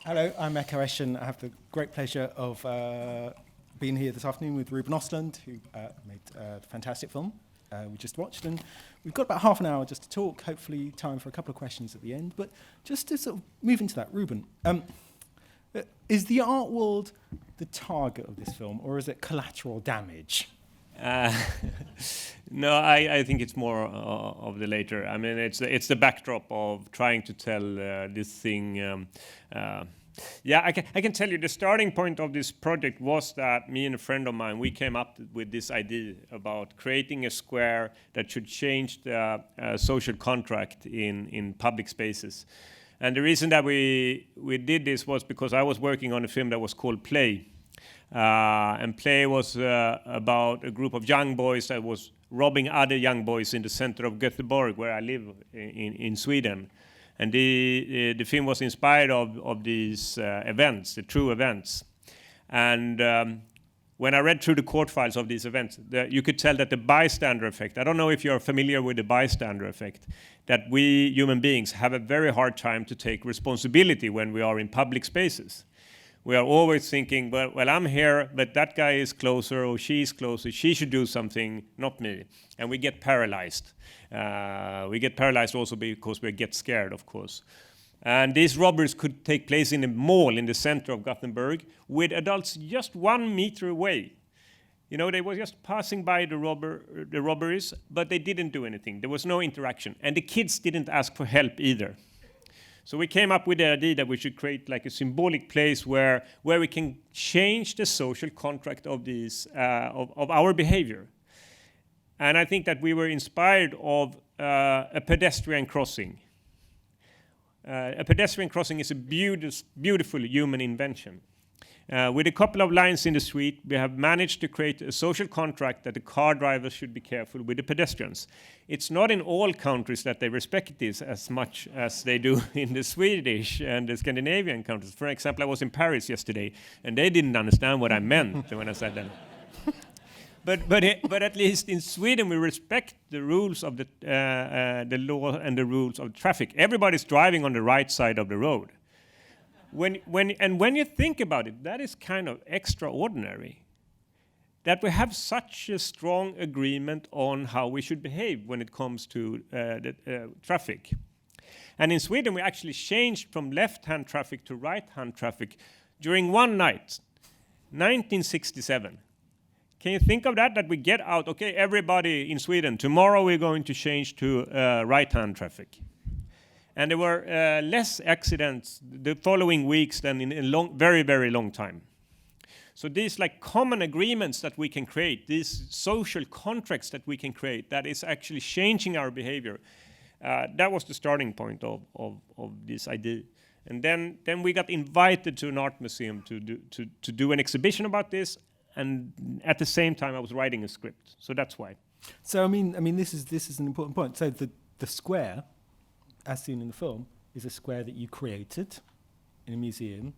Hello, I'm Echo Eshin. I have the great pleasure of being here this afternoon with Ruben Östlund, who made a fantastic film we just watched. And we've got about half an hour just to talk, hopefully time for a couple of questions at the end. But just to sort of move into that, Ruben, is the art world the target of this film, or is it collateral damage? No, I think it's more of the later. I mean, it's the backdrop of trying to tell this thing. I can tell you the starting point of this project was that me and a friend of mine, we came up with this idea about creating a square that should change the social contract in public spaces. And the reason that we did this was because I was working on a film that was called Play. And Play was about a group of young boys that was robbing other young boys in the center of Gothenburg, where I live in Sweden. And the film was inspired of these events, the true events. And when I read through the court files of these events, you could tell that the bystander effect, I don't know if you're familiar with the bystander effect, that we human beings have a very hard time to take responsibility when we are in public spaces. We are always thinking, well, I'm here, but that guy is closer, or she's closer. She should do something, not me. And we get paralyzed. We get paralyzed also because we get scared, of course. And these robberies could take place in a mall in the center of Gothenburg with adults just 1 meter away. You know, they were just passing by the robberies, but they didn't do anything. There was no interaction. And the kids didn't ask for help either. So we came up with the idea that we should create like a symbolic place where we can change the social contract of these of our behavior. And I think that we were inspired of a pedestrian crossing. A pedestrian crossing is a beautiful human invention. With a couple of lines in the street, we have managed to create a social contract that the car drivers should be careful with the pedestrians. It's not in all countries that they respect this as much as they do in the Swedish and the Scandinavian countries. For example, I was in Paris yesterday, and they didn't understand what I meant when I said that. But at least in Sweden, we respect the rules of the law and the rules of traffic. Everybody's driving on the right side of the road. When you think about it, that is kind of extraordinary. That we have such a strong agreement on how we should behave when it comes to traffic. And in Sweden, we actually changed from left-hand traffic to right-hand traffic during one night, 1967. Can you think of that we get out, okay, everybody in Sweden, tomorrow we're going to change to right-hand traffic. And there were less accidents the following weeks than in a very, very long time. So these like common agreements that we can create, these social contracts that we can create, that is actually changing our behavior. That was the starting point of this idea. And then we got invited to an art museum to do an exhibition about this. And at the same time, I was writing a script. So that's why. So I mean, this is an important point. So the square, as seen in the film, is a square that you created in a museum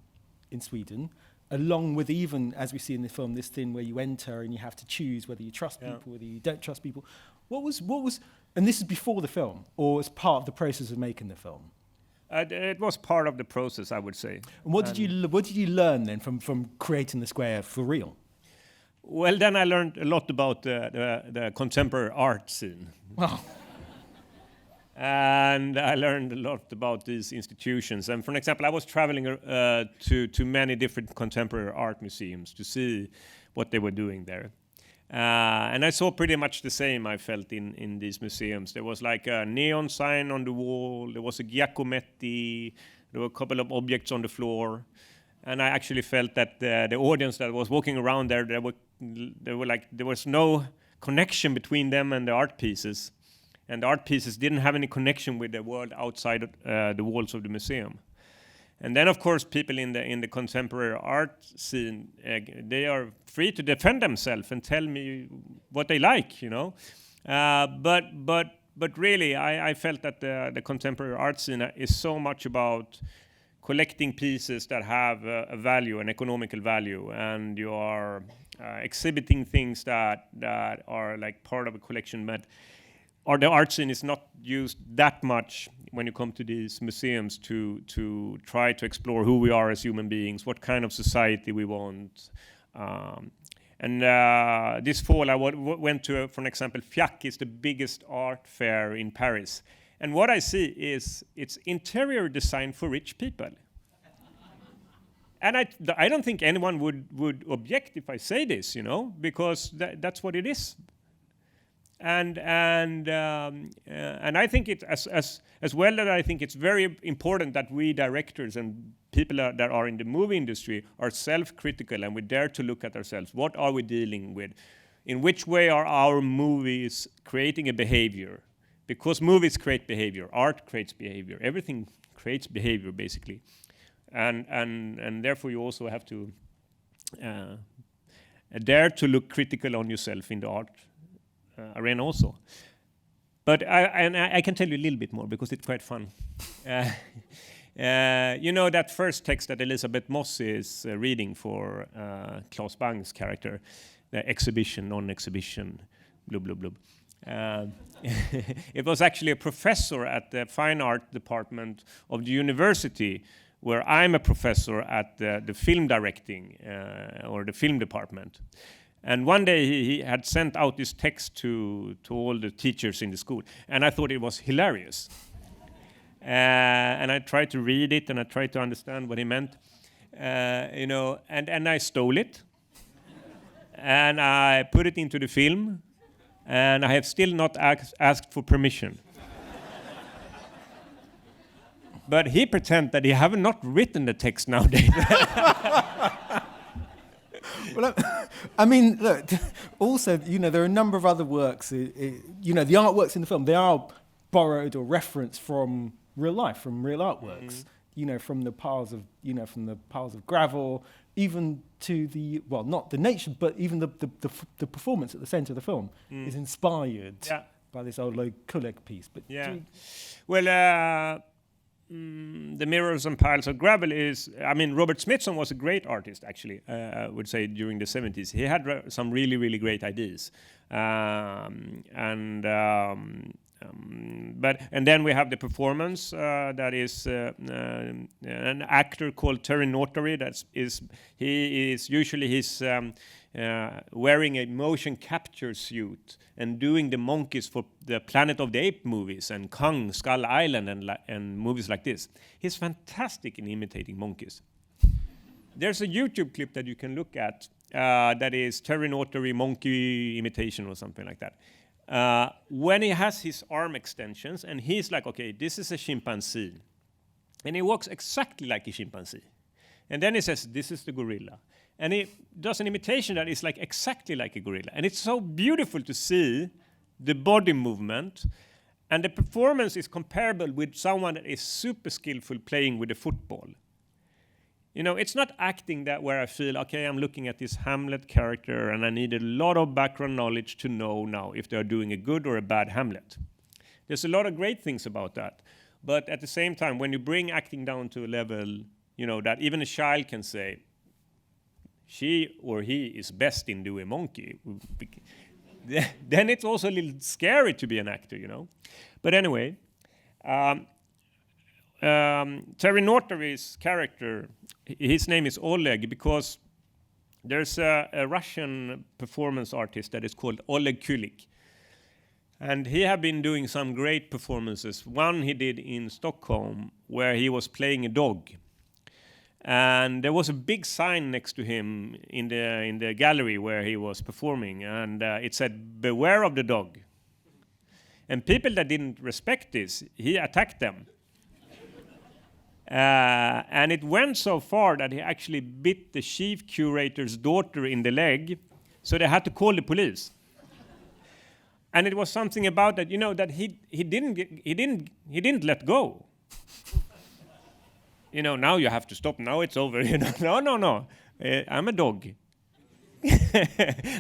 in Sweden, along with, even as we see in the film, this thing where you enter and you have to choose whether you trust people, whether you don't trust people. What was, and this is before the film, or as part of the process of making the film? It was part of the process, I would say. And what did you learn then from creating the square for real? Well, then I learned a lot about the contemporary art scene. Wow. And I learned a lot about these institutions. And for example, I was traveling to many different contemporary art museums to see what they were doing there. And I saw pretty much the same, I felt, in these museums. There was like a neon sign on the wall. There was a Giacometti. There were a couple of objects on the floor. And I actually felt that the audience that was walking around there, there was no connection between them and the art pieces. And the art pieces didn't have any connection with the world outside the walls of the museum. And then, of course, people in the contemporary art scene, they are free to defend themselves and tell me what they like, you know. But really, I felt that the contemporary art scene is so much about collecting pieces that have a value, an economical value, and you are exhibiting things that are like part of a collection. But or the art scene is not used that much when you come to these museums to try to explore who we are as human beings, what kind of society we want. And this fall I went to, for example, FIAC is the biggest art fair in Paris. And what I see is it's interior design for rich people. And I don't think anyone would object if I say this, because that's what it is. And I think it as well that I think it's very important that we directors and people that are in the movie industry are self-critical and we dare to look at ourselves. What are we dealing with? In which way are our movies creating a behavior? Because movies create behavior, art creates behavior, everything creates behavior basically, and therefore you also have to dare to look critical on yourself in the art arena also. But I can tell you a little bit more because it's quite fun. That first text that Elisabeth Moss is reading for Claes Bang's character, the exhibition, non-exhibition, blub, blub, blub. It was actually a professor at the fine art department of the university where I'm a professor at the film directing or the film department. And one day he had sent out this text to all the teachers in the school, and I thought it was hilarious. And I tried to read it, and I tried to understand what he meant, and I stole it, and I put it into the film, and I have still not asked for permission. But he pretends that he have not written the text nowadays. Well, I mean, look, also, there are a number of other works, the artworks in the film, they are borrowed or referenced from real life, from real artworks, from the piles of gravel, even to not the nature, but even the performance at the center of the film is inspired by this old Kulik piece. But the mirrors and piles of gravel is, Robert Smithson was a great artist, actually, I would say, during the 70s. He had some really, really great ideas. And then we have the performance that is an actor called Terry Notary. He is usually wearing a motion capture suit and doing the monkeys for the Planet of the Apes movies and Kong, Skull Island and movies like this. He's fantastic in imitating monkeys. There's a YouTube clip that you can look at that is Terry Notary monkey imitation or something like that. When he has his arm extensions and he's like, okay, this is a chimpanzee. And he walks exactly like a chimpanzee. And then he says, this is the gorilla. And he does an imitation that is like exactly like a gorilla. And it's so beautiful to see the body movement. And the performance is comparable with someone that is super skillful playing with a football. It's not acting that where I feel, okay, I'm looking at this Hamlet character and I need a lot of background knowledge to know now if they're doing a good or a bad Hamlet. There's a lot of great things about that. But at the same time, when you bring acting down to a level, that even a child can say, she or he is best in doing monkey, then it's also a little scary to be an actor, But anyway, Terry Notary's character, his name is Oleg because there's a Russian performance artist that is called Oleg Kulik. And he had been doing some great performances. One he did in Stockholm where he was playing a dog. And there was a big sign next to him in the gallery where he was performing, and it said, "Beware of the dog." And people that didn't respect this, he attacked them. And it went so far that he actually bit the chief curator's daughter in the leg, so they had to call the police. And it was something about that, that he didn't let go. Now you have to stop. Now it's over. No. I'm a dog.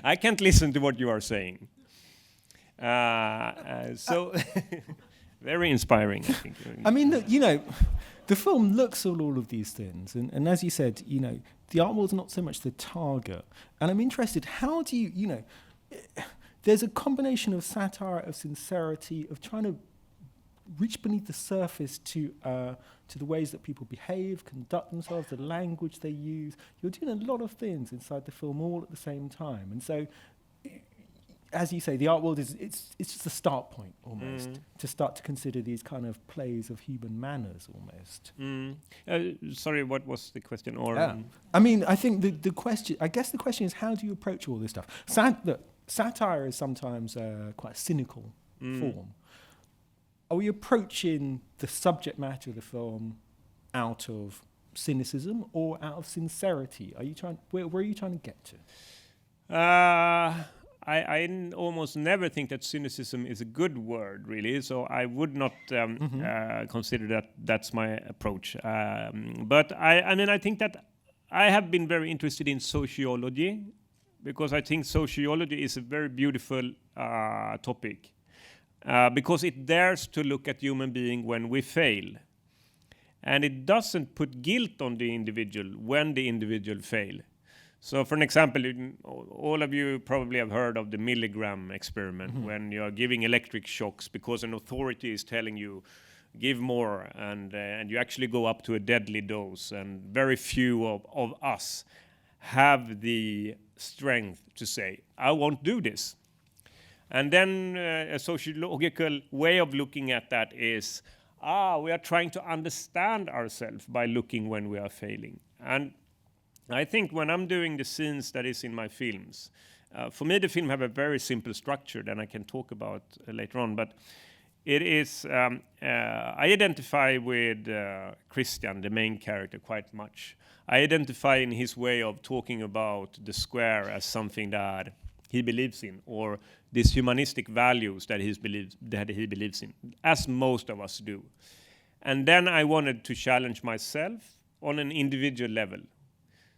I can't listen to what you are saying. So very inspiring, I think. The film looks at all of these things. And as you said, the art world's not so much the target. And I'm interested, how do you, there's a combination of satire, of sincerity, of trying to reach beneath the surface to the ways that people behave, conduct themselves, the language they use. You're doing a lot of things inside the film all at the same time. And so, as you say, the art world it's just a start point almost to start to consider these kind of plays of human manners almost. Sorry, what was the question? Or I mean, I think the question is, how do you approach all this stuff? Satire is sometimes quite a cynical form. Are we approaching the subject matter of the film out of cynicism or out of sincerity? Are you trying? Where are you trying to get to? I almost never think that cynicism is a good word, really. So I would not consider that that's my approach. But I think that I have been very interested in sociology, because I think sociology is a very beautiful topic. Because it dares to look at human being when we fail. And it doesn't put guilt on the individual when the individual fail. So for an example, all of you probably have heard of the milligram experiment, when you're giving electric shocks because an authority is telling you, give more, and you actually go up to a deadly dose. And very few of us have the strength to say, I won't do this. And then a sociological way of looking at that is, we are trying to understand ourselves by looking when we are failing. And I think when I'm doing the scenes that is in my films, for me the film have a very simple structure that I can talk about later on, but it is, I identify with Christian, the main character, quite much. I identify in his way of talking about the square as something that he believes in, or these humanistic values that he believes in, as most of us do. And then I wanted to challenge myself on an individual level.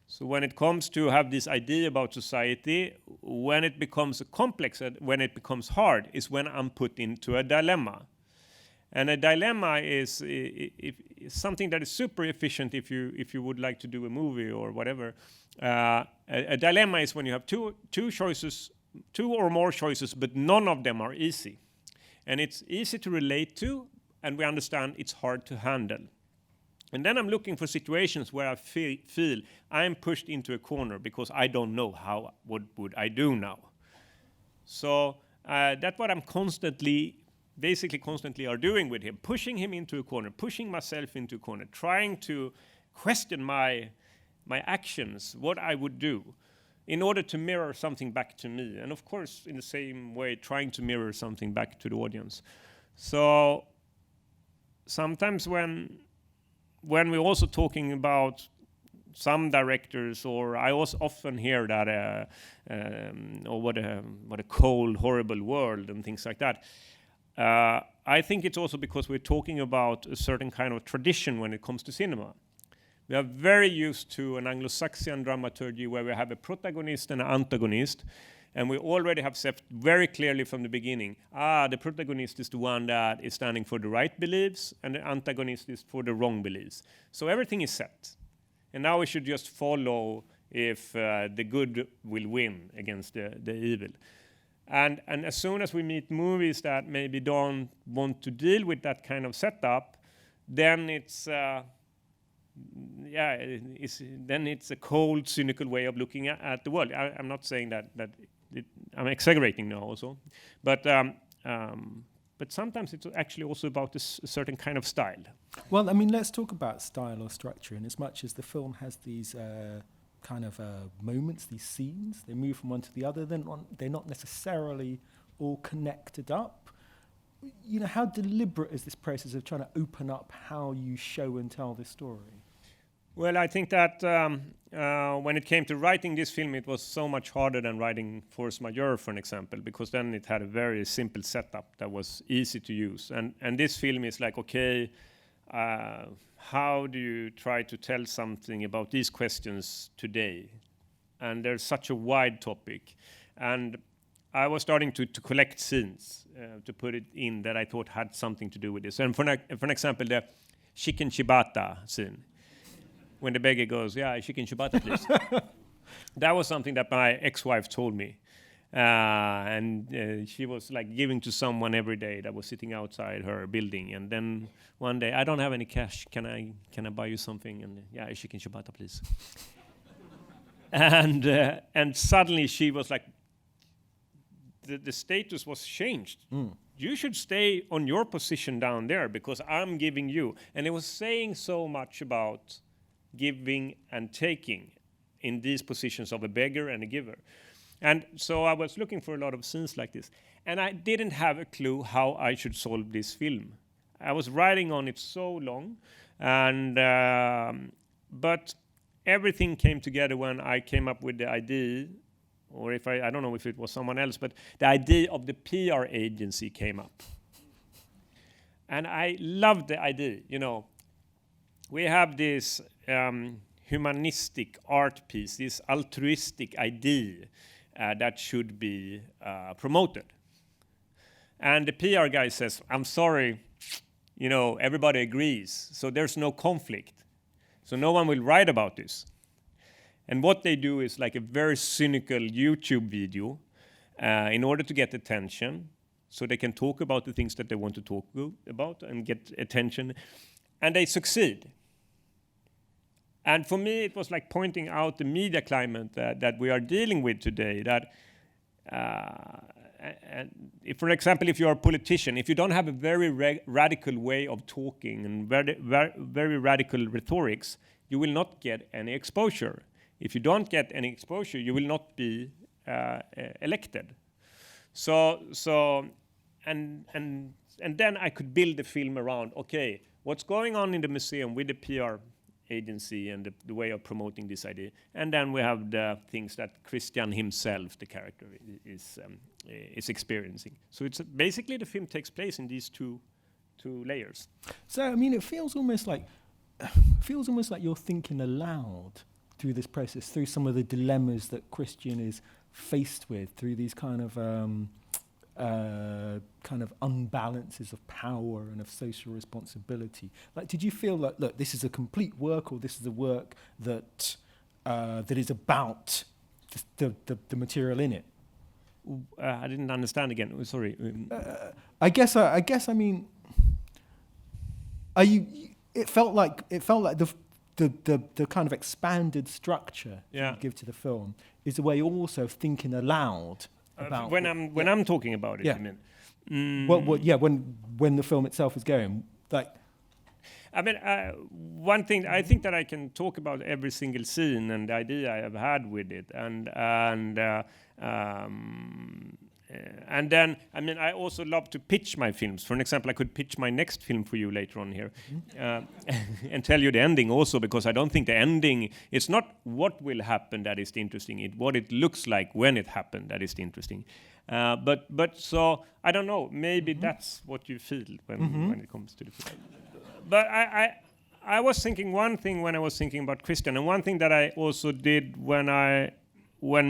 So when it comes to have this idea about society, when it becomes complex, when it becomes hard, is when I'm put into a dilemma. And a dilemma is something that is super efficient if you would like to do a movie or whatever. A dilemma is when you have two choices, two or more choices, but none of them are easy. And it's easy to relate to, and we understand it's hard to handle. And then I'm looking for situations where I feel I'm pushed into a corner because I don't know what would I do now. So that's what I'm constantly are doing with him, pushing him into a corner, pushing myself into a corner, trying to question my actions, what I would do, in order to mirror something back to me. And of course, in the same way, trying to mirror something back to the audience. So sometimes when we're also talking about some directors, or I also often hear that, what a cold, horrible world and things like that. I think it's also because we're talking about a certain kind of tradition when it comes to cinema. We are very used to an Anglo-Saxon dramaturgy where we have a protagonist and an antagonist, and we already have said very clearly from the beginning, the protagonist is the one that is standing for the right beliefs, and the antagonist is for the wrong beliefs. So everything is set. And now we should just follow if the good will win against the evil. And as soon as we meet movies that maybe don't want to deal with that kind of setup, then it's a cold, cynical way of looking at the world. I'm not saying that I'm exaggerating now also, but sometimes it's actually also about a certain kind of style. Well, I mean, let's talk about style or structure. In as much as the film has these kind of moments, these scenes, they move from one to the other. They're not necessarily all connected up. You know, how deliberate is this process of trying to open up how you show and tell this story? Well, I think that when it came to writing this film, it was so much harder than writing Force Majeure, for an example, because then it had a very simple setup that was easy to use. And this film is like, okay, how do you try to tell something about these questions today? And there's such a wide topic. And I was starting to collect scenes to put it in that I thought had something to do with this. And for an example, the chicken ciabatta scene. When the beggar goes, chicken ciabatta, please. That was something that my ex-wife told me. and she was like giving to someone every day that was sitting outside her building. And then one day, I don't have any cash. Can I buy you something? And yeah, chicken ciabatta, please. And suddenly she was like, the status was changed. You should stay on your position down there because I'm giving you. And it was saying so much about giving and taking in these positions of a beggar and a giver. And so I was looking for a lot of scenes like this. And I didn't have a clue how I should solve this film. I was writing on it so long. And but everything came together when I came up with the idea, or if I don't know if it was someone else, but the idea of the PR agency came up. And I loved the idea. You know, we have this humanistic art piece, this altruistic idea that should be promoted. And the PR guy says, I'm sorry, you know, everybody agrees, so there's no conflict. So no one will write about this. And what they do is like a very cynical YouTube video in order to get attention, so they can talk about the things that they want to talk about and get attention. And they succeed. And for me, it was like pointing out the media climate that we are dealing with today. That, and if, for example, if you are a politician, if you don't have a very radical way of talking and very radical rhetorics, you will not get any exposure. If you don't get any exposure, you will not be elected. And then I could build the film around, okay, what's going on in the museum with the PR agency and the way of promoting this idea. And then we have the things that Christian himself, the character, is experiencing. So it's basically the film takes place in these two layers. So I mean, it feels almost like you're thinking aloud through this process, through some of the dilemmas that Christian is faced with, through these kind of unbalances of power and of social responsibility. Like, did you feel like, look, this is a complete work, or this is a work that is about the material in it? I didn't understand again. Sorry. I guess. I mean, it felt like the kind of expanded structure you give to the film is a way also of thinking aloud. About when I'm talking about it, yeah. you mean? When the film itself is going, like. I mean, one thing I think that I can talk about every single scene and the idea I have had with it, and then I mean I also love to pitch my films. For example, I could pitch my next film for you later on here, and tell you the ending also, because I don't think the ending, it's not what will happen that is interesting, it's what it looks like when it happened that is interesting. But so I don't know, maybe that's what you feel when it comes to the film. But I was thinking one thing when I was thinking about Christian, and one thing that I also did when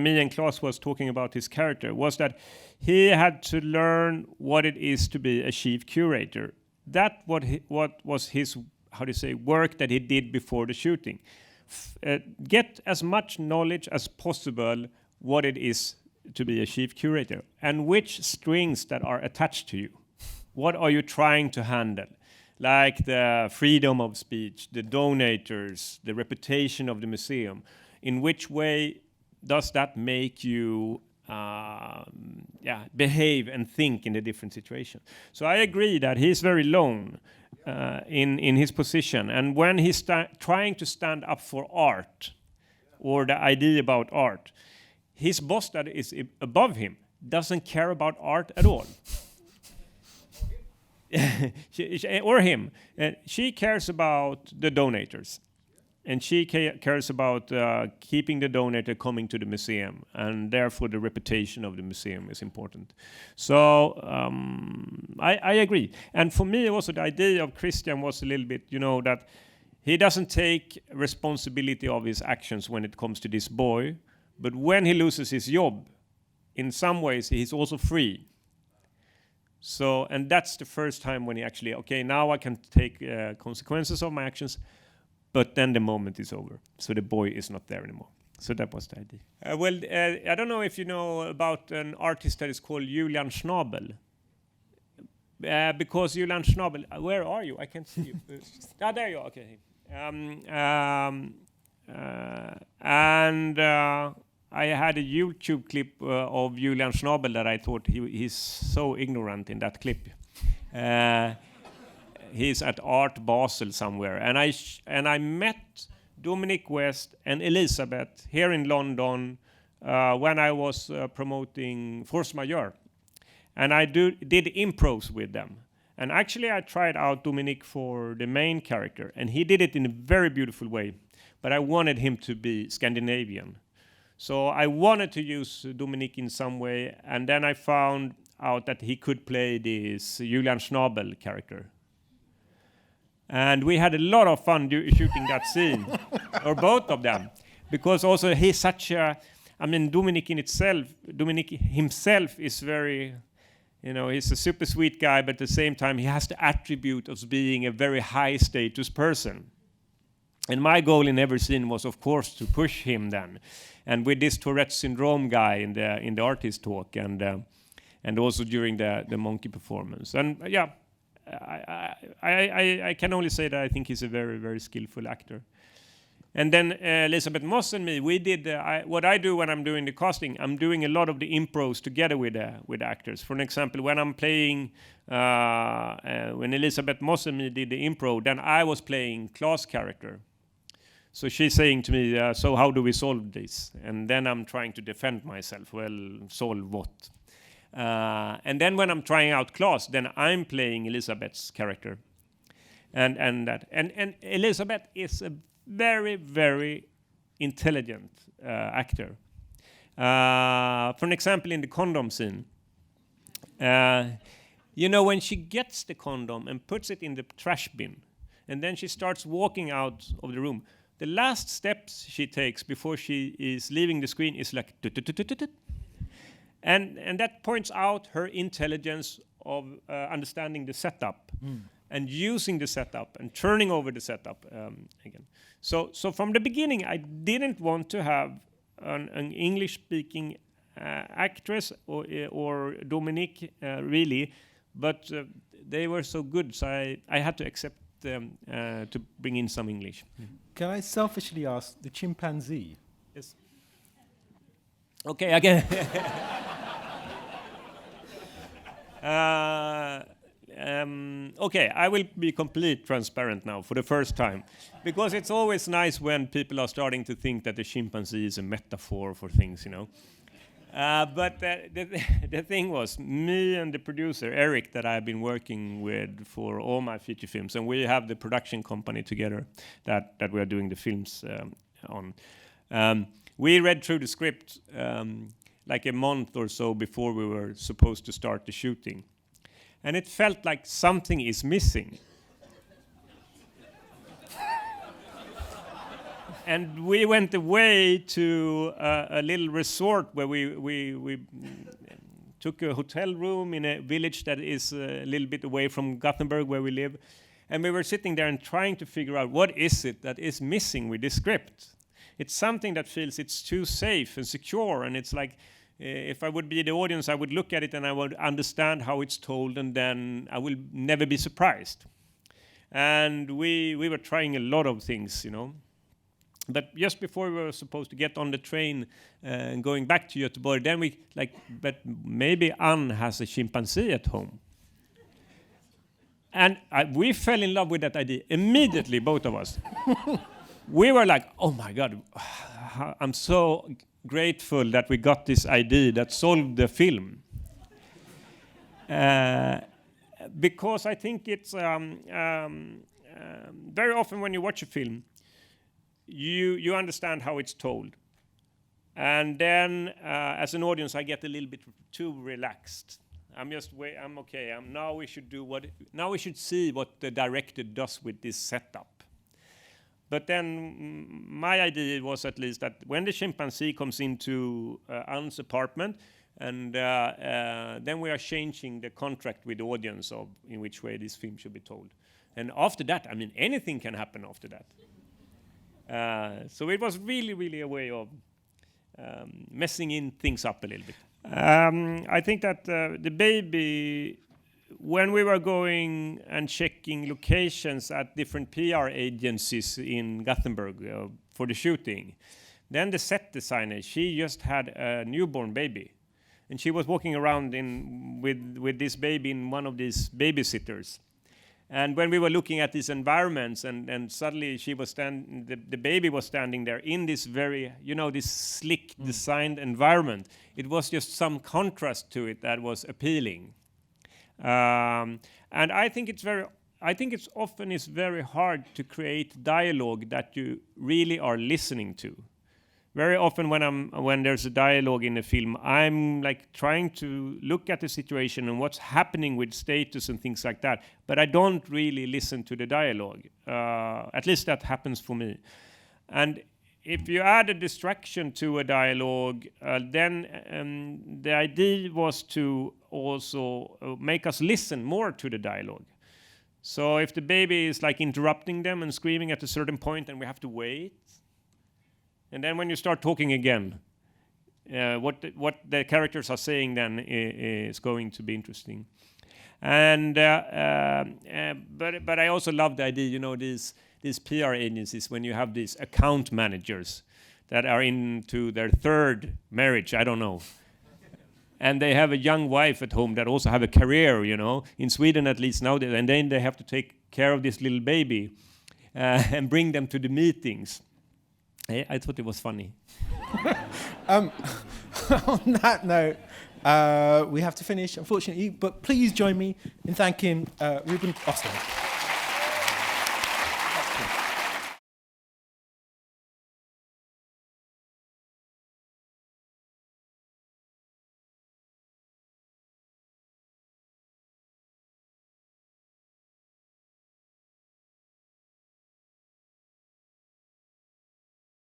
me and Claes was talking about his character, was that he had to learn what it is to be a chief curator. That what was his, how do you say, work that he did before the shooting. Get as much knowledge as possible what it is to be a chief curator, and which strings that are attached to you. What are you trying to handle? Like the freedom of speech, the donators, the reputation of the museum. In which way does that make you behave and think in a different situation? So I agree that he's very lone in his position. And when he's trying to stand up for art, or the idea about art, his boss that is above him doesn't care about art at all. Or him. She cares about the donators. And she cares about keeping the donator coming to the museum, and therefore the reputation of the museum is important. So I agree. And for me also the idea of Christian was a little bit, you know, that he doesn't take responsibility of his actions when it comes to this boy, but when he loses his job, in some ways he's also free. So, and that's the first time when he actually, okay, now I can take consequences of my actions, but then the moment is over. So the boy is not there anymore. So that was the idea. Well, I don't know if you know about an artist that is called Julian Schnabel. Because Julian Schnabel, where are you? I can't see you. There you are. Okay. I had a YouTube clip of Julian Schnabel that I thought he's so ignorant in that clip. He's at Art Basel somewhere, and I met Dominic West and Elisabeth here in London when I was promoting Force Majeure. And I did impros with them. And actually I tried out Dominic for the main character, and he did it in a very beautiful way. But I wanted him to be Scandinavian. So I wanted to use Dominic in some way, and then I found out that he could play this Julian Schnabel character. And we had a lot of fun shooting that scene, or both of them, because also he's such a, Dominic himself is very, he's a super sweet guy, but at the same time he has the attribute of being a very high status person. And my goal in every scene was, of course, to push him then. And with this Tourette syndrome guy in the artist talk, and also during the monkey performance. And yeah, I can only say that I think he's a very, very skillful actor. And then Elisabeth Moss and me, we did what I do when I'm doing the casting. I'm doing a lot of the impros together with actors. For an example, when I'm playing, when Elisabeth Moss and me did the impro, then I was playing Claes' character. So she's saying to me, so how do we solve this? And then I'm trying to defend myself. Well, solve what? And then when I'm trying out Claes, then I'm playing Elisabeth's character. And Elisabeth is a very, very intelligent actor. For an example, in the condom scene, when she gets the condom and puts it in the trash bin, and then she starts walking out of the room, the last steps she takes before she is leaving the screen is like, and that points out her intelligence of understanding the setup. And using the setup and turning over the setup again. So from the beginning, I didn't want to have an English-speaking actress or Dominic, really, but they were so good, so I had to accept to bring in some English. Can I selfishly ask, the chimpanzee? Yes. Okay, again. Okay, I will be complete transparent now for the first time, because it's always nice when people are starting to think that the chimpanzee is a metaphor for things, But the thing was, me and the producer, Eric, that I've been working with for all my feature films, and we have the production company together that we are doing the films on. We read through the script like a month or so before we were supposed to start the shooting. And it felt like something is missing. And we went away to a little resort where we took a hotel room in a village that is a little bit away from Gothenburg, where we live. And we were sitting there and trying to figure out what is it that is missing with this script. It's something that feels it's too safe and secure, and it's like, if I would be the audience, I would look at it and I would understand how it's told, and then I will never be surprised. And we were trying a lot of things, But just before we were supposed to get on the train and going back to Göteborg, then but maybe Anne has a chimpanzee at home. And we fell in love with that idea immediately, both of us. We were like, oh my God, I'm so grateful that we got this idea that solved the film. Because I think it's very often when you watch a film, you understand how it's told. And then as an audience, I get a little bit too relaxed. I'm okay. Now we should see what the director does with this setup. But then my idea was at least that when the chimpanzee comes into Anne's apartment, and then we are changing the contract with the audience of in which way this film should be told. And after that, anything can happen after that. So it was really a way of messing in things up a little bit. I think that the baby, when we were going and checking locations at different PR agencies in Gothenburg for the shooting, then the set designer, she just had a newborn baby. And she was walking around with this baby in one of these babysitters. And when we were looking at these environments, and suddenly she was the baby was standing there in this very, this slick designed environment. It was just some contrast to it that was appealing. And I think it's often very hard to create dialogue that you really are listening to. Very often when there's a dialogue in a film, I'm like trying to look at the situation and what's happening with status and things like that, but I don't really listen to the dialogue. At least that happens for me. And if you add a distraction to a dialogue, then the idea was to also make us listen more to the dialogue. So if the baby is like interrupting them and screaming at a certain point, and we have to wait. And then when you start talking again, what the characters are saying then is going to be interesting. And but I also love the idea, these PR agencies, when you have these account managers that are into their third marriage, I don't know. And they have a young wife at home that also have a career, in Sweden at least now, and then they have to take care of this little baby and bring them to the meetings. I thought it was funny. On that note, we have to finish, unfortunately, but please join me in thanking Ruben Östlund.